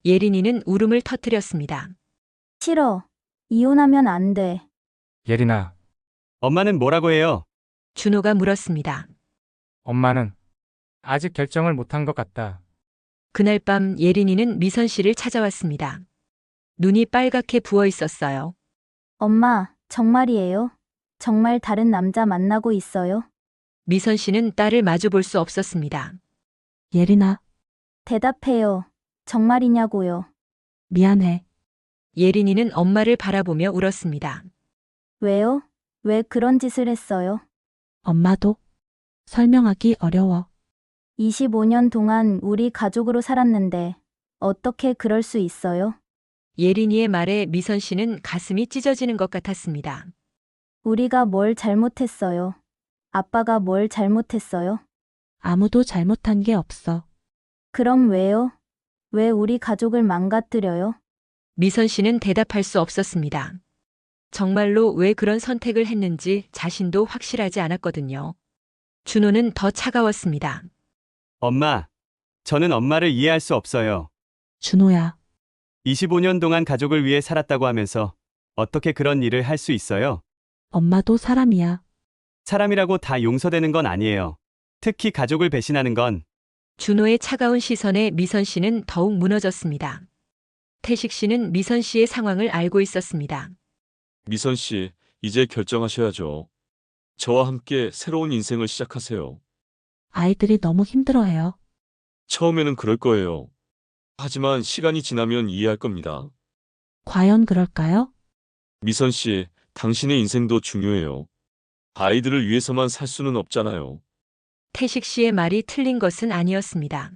예린이는 울음을 터뜨렸습니다. 싫어. 이혼하면 안 돼. 예린아, 엄마는 뭐라고 해요? 준호가 물었습니다. 엄마는 아직 결정을 못한 것 같다. 그날 밤 예린이는 미선 씨를 찾아왔습니다. 눈이 빨갛게 부어 있었어요. 엄마, 정말이에요? 정말 다른 남자 만나고 있어요? 미선 씨는 딸을 마주 볼 수 없었습니다. 예린아, 대답해요. 정말이냐고요. 미안해. 예린이는 엄마를 바라보며 울었습니다. 왜요? 왜 그런 짓을 했어요? 엄마도 설명하기 어려워. 25년 동안 우리 가족으로 살았는데 어떻게 그럴 수 있어요? 예린이의 말에 미선 씨는 가슴이 찢어지는 것 같았습니다. 우리가 뭘 잘못했어요? 아빠가 뭘 잘못했어요? 아무도 잘못한 게 없어. 그럼 왜요? 왜 우리 가족을 망가뜨려요? 미선 씨는 대답할 수 없었습니다. 정말로 왜 그런 선택을 했는지 자신도 확실하지 않았거든요. 준호는 더 차가웠습니다. 엄마, 저는 엄마를 이해할 수 없어요. 준호야, 25년 동안 가족을 위해 살았다고 하면서 어떻게 그런 일을 할 수 있어요? 엄마도 사람이야. 사람이라고 다 용서되는 건 아니에요. 특히 가족을 배신하는 건. 준호의 차가운 시선에 미선 씨는 더욱 무너졌습니다. 태식 씨는 미선 씨의 상황을 알고 있었습니다. 미선 씨, 이제 결정하셔야죠. 저와 함께 새로운 인생을 시작하세요. 아이들이 너무 힘들어해요. 처음에는 그럴 거예요. 하지만 시간이 지나면 이해할 겁니다. 과연 그럴까요? 미선 씨, 당신의 인생도 중요해요. 아이들을 위해서만 살 수는 없잖아요. 태식 씨의 말이 틀린 것은 아니었습니다.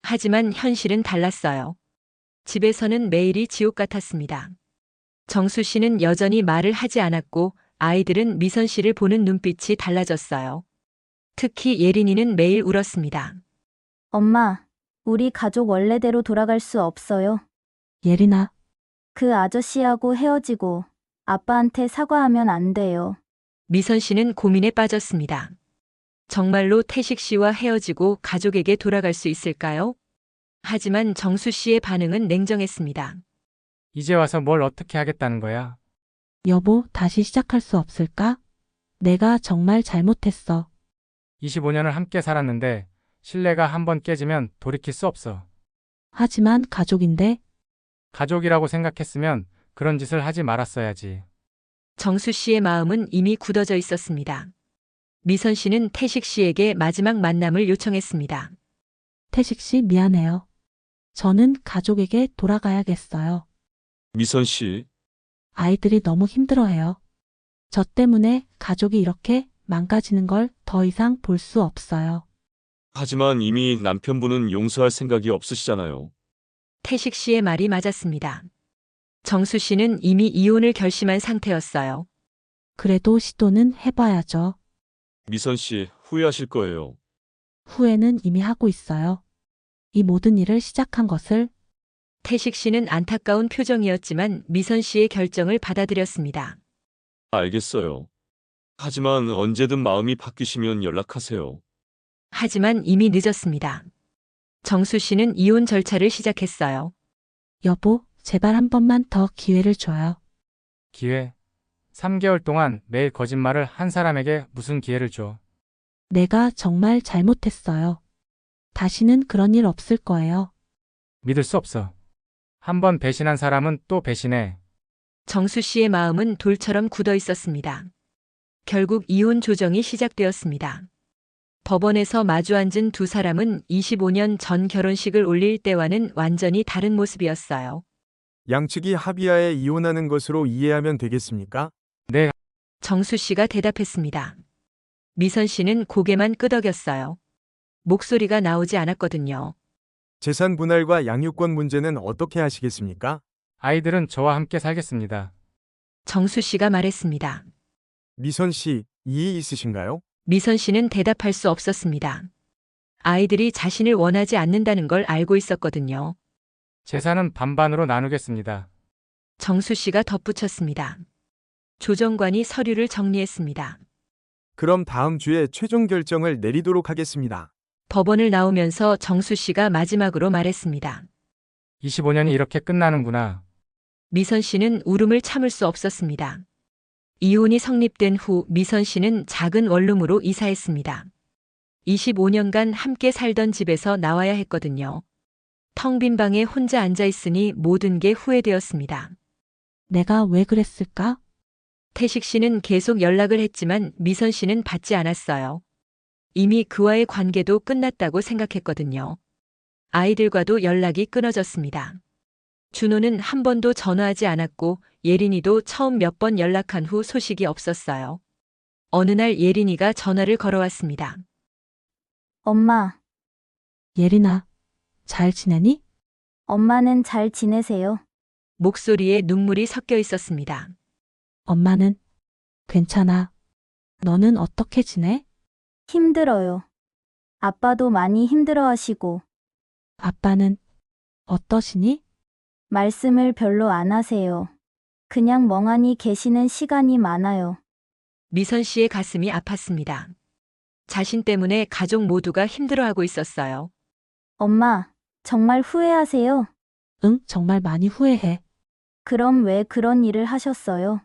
하지만 현실은 달랐어요. 집에서는 매일이 지옥 같았습니다. 정수 씨는 여전히 말을 하지 않았고 아이들은 미선 씨를 보는 눈빛이 달라졌어요. 특히 예린이는 매일 울었습니다. 엄마, 우리 가족 원래대로 돌아갈 수 없어요. 예린아, 그 아저씨하고 헤어지고 아빠한테 사과하면 안 돼요. 미선 씨는 고민에 빠졌습니다. 정말로 태식 씨와 헤어지고 가족에게 돌아갈 수 있을까요? 하지만 정수 씨의 반응은 냉정했습니다. 이제 와서 뭘 어떻게 하겠다는 거야? 여보, 다시 시작할 수 없을까? 내가 정말 잘못했어. 25년을 함께 살았는데 신뢰가 한번 깨지면 돌이킬 수 없어. 하지만 가족인데 가족이라고 생각했으면 그런 짓을 하지 말았어야지. 정수 씨의 마음은 이미 굳어져 있었습니다. 미선 씨는 태식 씨에게 마지막 만남을 요청했습니다. 태식 씨 미안해요. 저는 가족에게 돌아가야겠어요. 미선 씨, 아이들이 너무 힘들어해요. 저 때문에 가족이 이렇게 망가지는 걸 더 이상 볼 수 없어요. 하지만 이미 남편분은 용서할 생각이 없으시잖아요. 태식 씨의 말이 맞았습니다. 정수 씨는 이미 이혼을 결심한 상태였어요. 그래도 시도는 해봐야죠. 미선 씨, 후회하실 거예요. 후회는 이미 하고 있어요. 이 모든 일을 시작한 것을 태식 씨는 안타까운 표정이었지만 미선 씨의 결정을 받아들였습니다. 알겠어요. 하지만 언제든 마음이 바뀌시면 연락하세요. 하지만 이미 늦었습니다. 정수 씨는 이혼 절차를 시작했어요. 여보, 제발 한 번만 더 기회를 줘요. 기회? 3개월 동안 매일 거짓말을 한 사람에게 무슨 기회를 줘? 내가 정말 잘못했어요. 다시는 그런 일 없을 거예요. 믿을 수 없어. 한 번 배신한 사람은 또 배신해. 정수 씨의 마음은 돌처럼 굳어 있었습니다. 결국 이혼 조정이 시작되었습니다. 법원에서 마주 앉은 두 사람은 25년 전 결혼식을 올릴 때와는 완전히 다른 모습이었어요. 양측이 합의하에 이혼하는 것으로 이해하면 되겠습니까? 네, 정수 씨가 대답했습니다. 미선 씨는 고개만 끄덕였어요. 목소리가 나오지 않았거든요. 재산 분할과 양육권 문제는 어떻게 하시겠습니까? 아이들은 저와 함께 살겠습니다. 정수 씨가 말했습니다. 미선 씨, 이해 있으신가요? 미선 씨는 대답할 수 없었습니다. 아이들이 자신을 원하지 않는다는 걸 알고 있었거든요. 재산은 반반으로 나누겠습니다. 정수 씨가 덧붙였습니다. 조정관이 서류를 정리했습니다. 그럼 다음 주에 최종 결정을 내리도록 하겠습니다. 법원을 나오면서 정수 씨가 마지막으로 말했습니다. 25년이 이렇게 끝나는구나. 미선 씨는 울음을 참을 수 없었습니다. 이혼이 성립된 후 미선 씨는 작은 원룸으로 이사했습니다. 25년간 함께 살던 집에서 나와야 했거든요. 텅 빈 방에 혼자 앉아 있으니 모든 게 후회되었습니다. 내가 왜 그랬을까? 태식 씨는 계속 연락을 했지만 미선 씨는 받지 않았어요. 이미 그와의 관계도 끝났다고 생각했거든요. 아이들과도 연락이 끊어졌습니다. 준호는 한 번도 전화하지 않았고 예린이도 처음 몇 번 연락한 후 소식이 없었어요. 어느 날 예린이가 전화를 걸어왔습니다. 엄마, 예린아, 잘 지내니? 엄마는 잘 지내세요? 목소리에 눈물이 섞여 있었습니다. 엄마는 괜찮아. 너는 어떻게 지내? 힘들어요. 아빠도 많이 힘들어하시고, 아빠는 어떠시니? 말씀을 별로 안 하세요. 그냥 멍하니 계시는 시간이 많아요. 미선 씨의 가슴이 아팠습니다. 자신 때문에 가족 모두가 힘들어하고 있었어요. 엄마, 정말 후회하세요? 응, 정말 많이 후회해. 그럼 왜 그런 일을 하셨어요?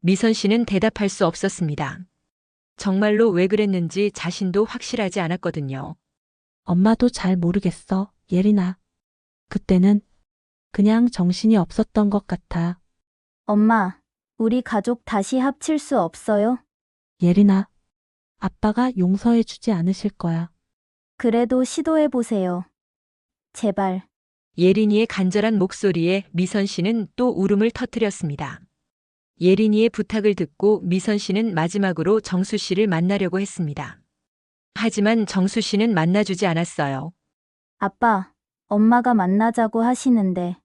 미선 씨는 대답할 수 없었습니다. 정말로 왜 그랬는지 자신도 확실하지 않았거든요. 엄마도 잘 모르겠어, 예린아. 그때는 그냥 정신이 없었던 것 같아. 엄마, 우리 가족 다시 합칠 수 없어요? 예린아, 아빠가 용서해 주지 않으실 거야. 그래도 시도해보세요. 제발. 예린이의 간절한 목소리에 미선 씨는 또 울음을 터뜨렸습니다. 예린이의 부탁을 듣고 미선 씨는 마지막으로 정수 씨를 만나려고 했습니다. 하지만 정수 씨는 만나주지 않았어요. 아빠, 엄마가 만나자고 하시는데,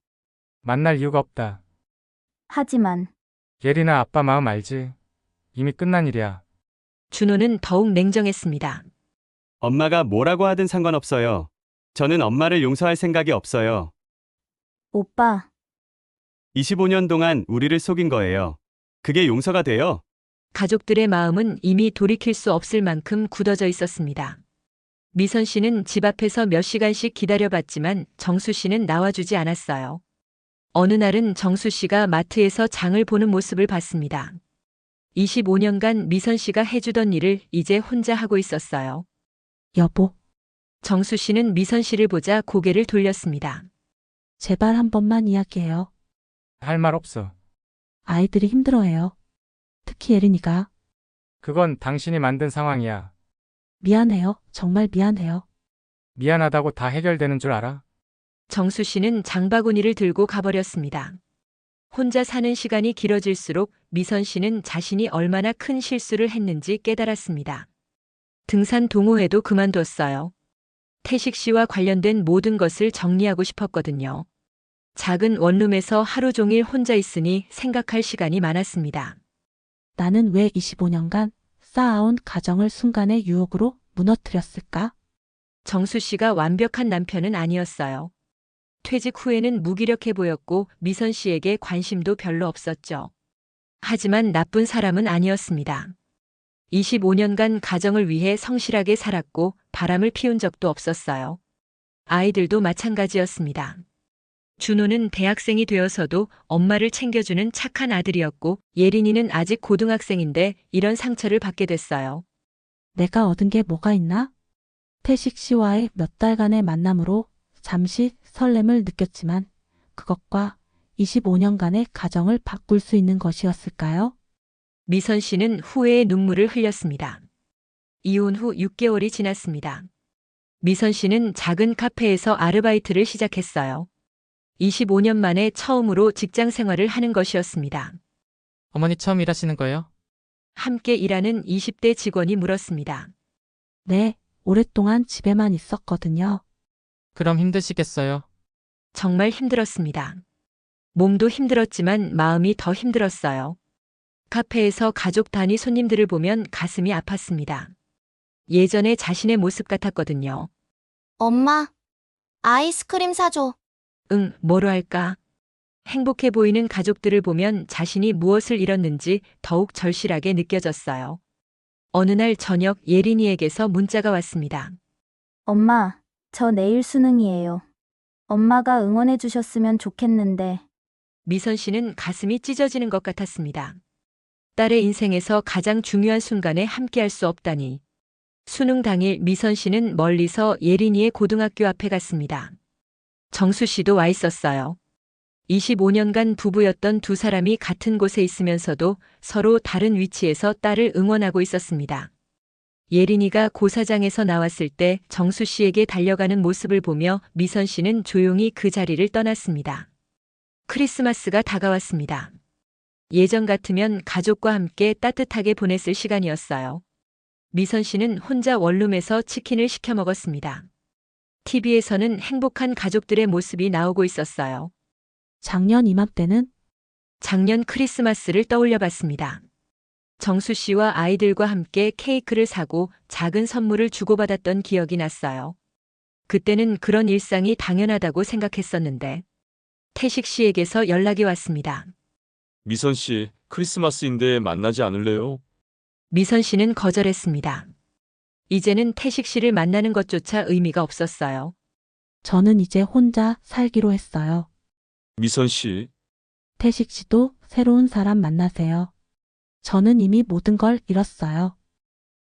만날 이유가 없다. 하지만, 예린아, 아빠 마음 알지? 이미 끝난 일이야. 준호는 더욱 냉정했습니다. 엄마가 뭐라고 하든 상관없어요. 저는 엄마를 용서할 생각이 없어요. 오빠, 25년 동안 우리를 속인 거예요. 그게 용서가 돼요? 가족들의 마음은 이미 돌이킬 수 없을 만큼 굳어져 있었습니다. 미선 씨는 집 앞에서 몇 시간씩 기다려봤지만 정수 씨는 나와주지 않았어요. 어느 날은 정수 씨가 마트에서 장을 보는 모습을 봤습니다. 25년간 미선 씨가 해주던 일을 이제 혼자 하고 있었어요. 여보, 정수 씨는 미선 씨를 보자 고개를 돌렸습니다. 제발 한 번만 이야기해요. 할 말 없어. 아이들이 힘들어해요. 특히 예린이가. 그건 당신이 만든 상황이야. 미안해요. 정말 미안해요. 미안하다고 다 해결되는 줄 알아? 정수 씨는 장바구니를 들고 가버렸습니다. 혼자 사는 시간이 길어질수록 미선 씨는 자신이 얼마나 큰 실수를 했는지 깨달았습니다. 등산 동호회도 그만뒀어요. 태식 씨와 관련된 모든 것을 정리하고 싶었거든요. 작은 원룸에서 하루 종일 혼자 있으니 생각할 시간이 많았습니다. 나는 왜 25년간 쌓아온 가정을 순간의 유혹으로 무너뜨렸을까? 정수 씨가 완벽한 남편은 아니었어요. 퇴직 후에는 무기력해 보였고 미선 씨에게 관심도 별로 없었죠. 하지만 나쁜 사람은 아니었습니다. 25년간 가정을 위해 성실하게 살았고 바람을 피운 적도 없었어요. 아이들도 마찬가지였습니다. 준호는 대학생이 되어서도 엄마를 챙겨주는 착한 아들이었고 예린이는 아직 고등학생인데 이런 상처를 받게 됐어요. 내가 얻은 게 뭐가 있나? 태식 씨와의 몇 달간의 만남으로 잠시 설렘을 느꼈지만 그것과 25년간의 가정을 바꿀 수 있는 것이었을까요? 미선 씨는 후회의 눈물을 흘렸습니다. 이혼 후 6개월이 지났습니다. 미선 씨는 작은 카페에서 아르바이트를 시작했어요. 25년 만에 처음으로 직장 생활을 하는 것이었습니다. 어머니 처음 일하시는 거예요? 함께 일하는 20대 직원이 물었습니다. 네, 오랫동안 집에만 있었거든요. 그럼 힘드시겠어요? 정말 힘들었습니다. 몸도 힘들었지만 마음이 더 힘들었어요. 카페에서 가족 단위 손님들을 보면 가슴이 아팠습니다. 예전에 자신의 모습 같았거든요. 엄마, 아이스크림 사줘. 응, 뭐로 할까? 행복해 보이는 가족들을 보면 자신이 무엇을 잃었는지 더욱 절실하게 느껴졌어요. 어느 날 저녁 예린이에게서 문자가 왔습니다. 엄마, 저 내일 수능이에요. 엄마가 응원해 주셨으면 좋겠는데. 미선 씨는 가슴이 찢어지는 것 같았습니다. 딸의 인생에서 가장 중요한 순간에 함께할 수 없다니. 수능 당일 미선 씨는 멀리서 예린이의 고등학교 앞에 갔습니다. 정수 씨도 와 있었어요. 25년간 부부였던 두 사람이 같은 곳에 있으면서도 서로 다른 위치에서 딸을 응원하고 있었습니다. 예린이가 고사장에서 나왔을 때 정수 씨에게 달려가는 모습을 보며 미선 씨는 조용히 그 자리를 떠났습니다. 크리스마스가 다가왔습니다. 예전 같으면 가족과 함께 따뜻하게 보냈을 시간이었어요. 미선 씨는 혼자 원룸에서 치킨을 시켜 먹었습니다. TV에서는 행복한 가족들의 모습이 나오고 있었어요. 작년 이맘때는 작년 크리스마스를 떠올려 봤습니다. 정수 씨와 아이들과 함께 케이크를 사고 작은 선물을 주고받았던 기억이 났어요. 그때는 그런 일상이 당연하다고 생각했었는데 태식 씨에게서 연락이 왔습니다. 미선 씨, 크리스마스인데 만나지 않을래요? 미선 씨는 거절했습니다. 이제는 태식 씨를 만나는 것조차 의미가 없었어요. 저는 이제 혼자 살기로 했어요. 미선 씨, 태식 씨도 새로운 사람 만나세요. 저는 이미 모든 걸 잃었어요.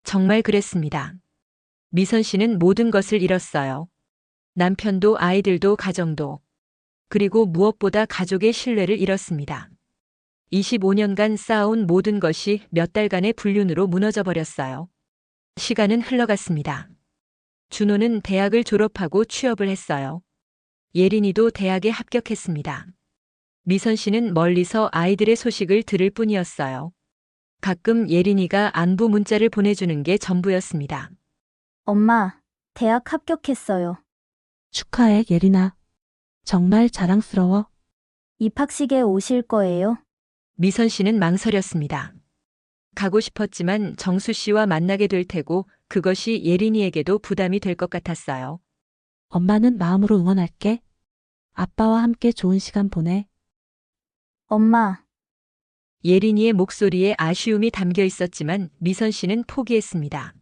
정말 그랬습니다. 미선 씨는 모든 것을 잃었어요. 남편도 아이들도 가정도. 그리고 무엇보다 가족의 신뢰를 잃었습니다. 25년간 쌓아온 모든 것이 몇 달간의 불륜으로 무너져 버렸어요. 시간은 흘러갔습니다. 준호는 대학을 졸업하고 취업을 했어요. 예린이도 대학에 합격했습니다. 미선 씨는 멀리서 아이들의 소식을 들을 뿐이었어요. 가끔 예린이가 안부 문자를 보내주는 게 전부였습니다. 엄마, 대학 합격했어요. 축하해, 예린아. 정말 자랑스러워. 입학식에 오실 거예요? 미선 씨는 망설였습니다. 가고 싶었지만 정수 씨와 만나게 될 테고 그것이 예린이에게도 부담이 될 것 같았어요. 엄마는 마음으로 응원할게. 아빠와 함께 좋은 시간 보내. 엄마, 예린이의 목소리에 아쉬움이 담겨 있었지만 미선 씨는 포기했습니다.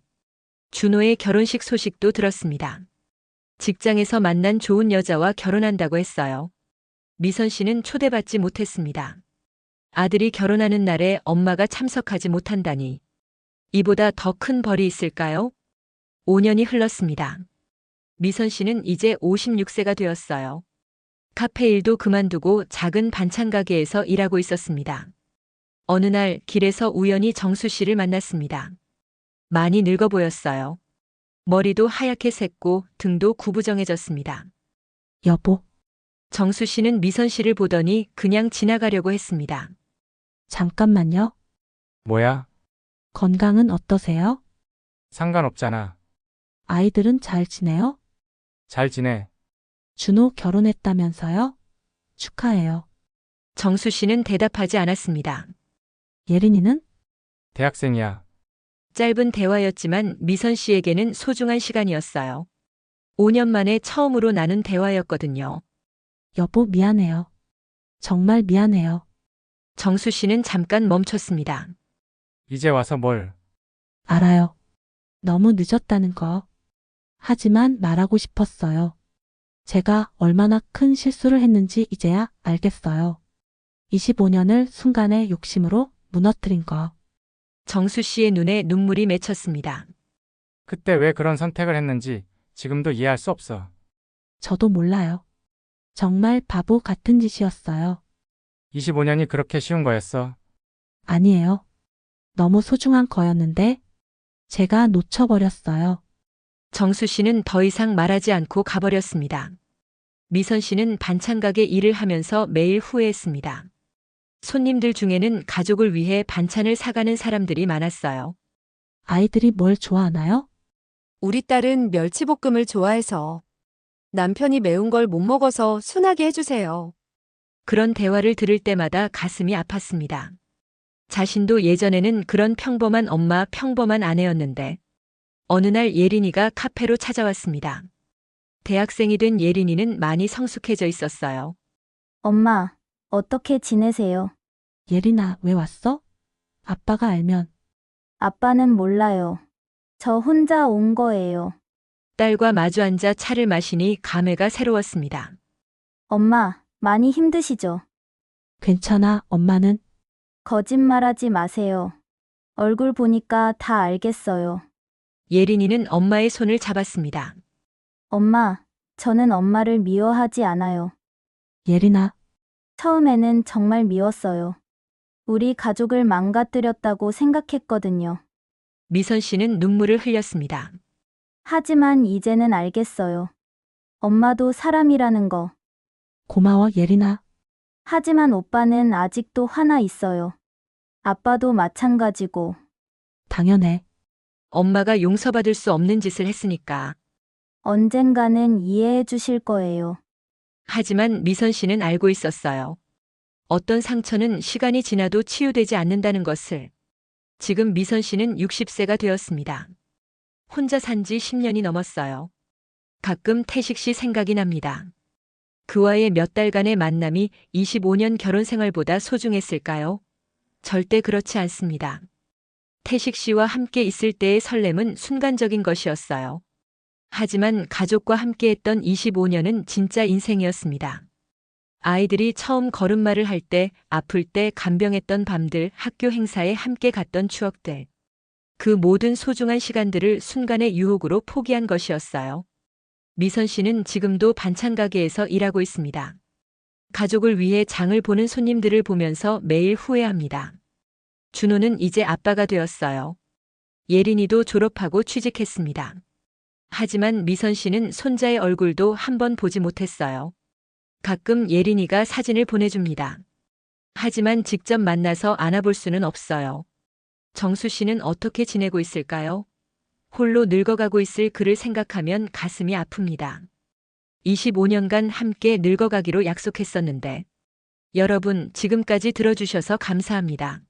준호의 결혼식 소식도 들었습니다. 직장에서 만난 좋은 여자와 결혼한다고 했어요. 미선 씨는 초대받지 못했습니다. 아들이 결혼하는 날에 엄마가 참석하지 못한다니. 이보다 더 큰 벌이 있을까요? 5년이 흘렀습니다. 미선 씨는 이제 56세가 되었어요. 카페 일도 그만두고 작은 반찬 가게에서 일하고 있었습니다. 어느 날 길에서 우연히 정수 씨를 만났습니다. 많이 늙어 보였어요. 머리도 하얗게 샜고 등도 구부정해졌습니다. 여보, 정수 씨는 미선 씨를 보더니 그냥 지나가려고 했습니다. 잠깐만요. 뭐야? 건강은 어떠세요? 상관없잖아. 아이들은 잘 지내요? 잘 지내. 준호 결혼했다면서요? 축하해요. 정수 씨는 대답하지 않았습니다. 예린이는? 대학생이야. 짧은 대화였지만 미선 씨에게는 소중한 시간이었어요. 5년 만에 처음으로 나눈 대화였거든요. 여보, 미안해요. 정말 미안해요. 정수 씨는 잠깐 멈췄습니다. 이제 와서 뭘? 알아요. 너무 늦었다는 거. 하지만 말하고 싶었어요. 제가 얼마나 큰 실수를 했는지 이제야 알겠어요. 25년을 순간의 욕심으로 무너뜨린 거. 정수 씨의 눈에 눈물이 맺혔습니다. 그때 왜 그런 선택을 했는지 지금도 이해할 수 없어. 저도 몰라요. 정말 바보 같은 짓이었어요. 25년이 그렇게 쉬운 거였어. 아니에요. 너무 소중한 거였는데 제가 놓쳐버렸어요. 정수 씨는 더 이상 말하지 않고 가버렸습니다. 미선 씨는 반찬 가게 일을 하면서 매일 후회했습니다. 손님들 중에는 가족을 위해 반찬을 사가는 사람들이 많았어요. 아이들이 뭘 좋아하나요? 우리 딸은 멸치볶음을 좋아해서. 남편이 매운 걸 못 먹어서 순하게 해주세요. 그런 대화를 들을 때마다 가슴이 아팠습니다. 자신도 예전에는 그런 평범한 엄마, 평범한 아내였는데 어느 날 예린이가 카페로 찾아왔습니다. 대학생이 된 예린이는 많이 성숙해져 있었어요. 엄마, 어떻게 지내세요? 예린아, 왜 왔어? 아빠가 알면. 아빠는 몰라요. 저 혼자 온 거예요. 딸과 마주 앉아 차를 마시니 감회가 새로웠습니다. 엄마, 많이 힘드시죠? 괜찮아, 엄마는. 거짓말하지 마세요. 얼굴 보니까 다 알겠어요. 예린이는 엄마의 손을 잡았습니다. 엄마, 저는 엄마를 미워하지 않아요. 예린아, 처음에는 정말 미웠어요. 우리 가족을 망가뜨렸다고 생각했거든요. 미선 씨는 눈물을 흘렸습니다. 하지만 이제는 알겠어요. 엄마도 사람이라는 거. 고마워, 예린아. 하지만 오빠는 아직도 화나 있어요. 아빠도 마찬가지고. 당연해. 엄마가 용서받을 수 없는 짓을 했으니까. 언젠가는 이해해 주실 거예요. 하지만 미선 씨는 알고 있었어요. 어떤 상처는 시간이 지나도 치유되지 않는다는 것을. 지금 미선 씨는 60세가 되었습니다. 혼자 산 지 10년이 넘었어요. 가끔 태식 씨 생각이 납니다. 그와의 몇 달간의 만남이 25년 결혼 생활보다 소중했을까요? 절대 그렇지 않습니다. 태식 씨와 함께 있을 때의 설렘은 순간적인 것이었어요. 하지만 가족과 함께했던 25년은 진짜 인생이었습니다. 아이들이 처음 걸음마를 할 때, 아플 때 간병했던 밤들, 학교 행사에 함께 갔던 추억들. 그 모든 소중한 시간들을 순간의 유혹으로 포기한 것이었어요. 미선 씨는 지금도 반찬 가게에서 일하고 있습니다. 가족을 위해 장을 보는 손님들을 보면서 매일 후회합니다. 준호는 이제 아빠가 되었어요. 예린이도 졸업하고 취직했습니다. 하지만 미선 씨는 손자의 얼굴도 한 번 보지 못했어요. 가끔 예린이가 사진을 보내줍니다. 하지만 직접 만나서 안아볼 수는 없어요. 정수 씨는 어떻게 지내고 있을까요? 홀로 늙어가고 있을 그를 생각하면 가슴이 아픕니다. 25년간 함께 늙어가기로 약속했었는데. 여러분, 지금까지 들어주셔서 감사합니다.